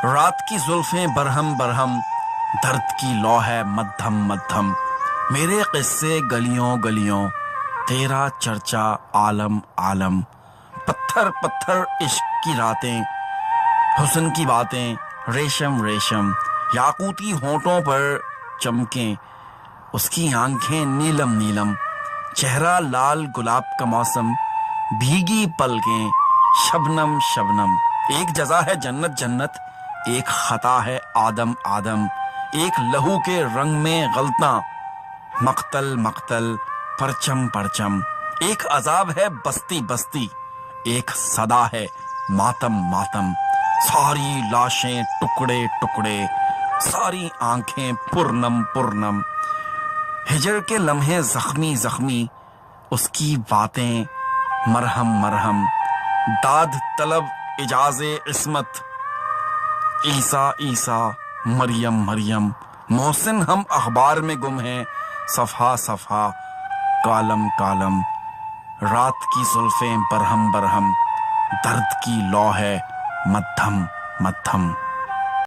رات کی زلفیں برہم برہم، درد کی لو ہے مدھم مدھم، میرے قصے گلیوں گلیوں، تیرا چرچا عالم عالم، پتھر پتھر عشق کی راتیں، حسن کی باتیں ریشم ریشم، یاقوتی ہونٹوں پر چمکیں اس کی آنکھیں نیلم نیلم، چہرہ لال گلاب کا موسم، بھیگی پلکیں شبنم شبنم، ایک جزا ہے جنت جنت، ایک خطا ہے آدم آدم، ایک لہو کے رنگ میں غلطاں، مقتل مقتل پرچم پرچم، ایک عذاب ہے بستی بستی، ایک صدا ہے ماتم ماتم، ساری لاشیں ٹکڑے ٹکڑے، ساری آنکھیں پرنم پرنم، ہجر کے لمحے زخمی زخمی، اس کی باتیں مرہم مرہم، داد طلب اجاز عصمت، عیسیٰ عیسیٰ مریم مریم، محسن ہم اخبار میں گم ہیں، صفحہ صفحہ کالم کالم، رات کی زلفیں برہم برہم، درد کی لو ہے مدھم مدھم۔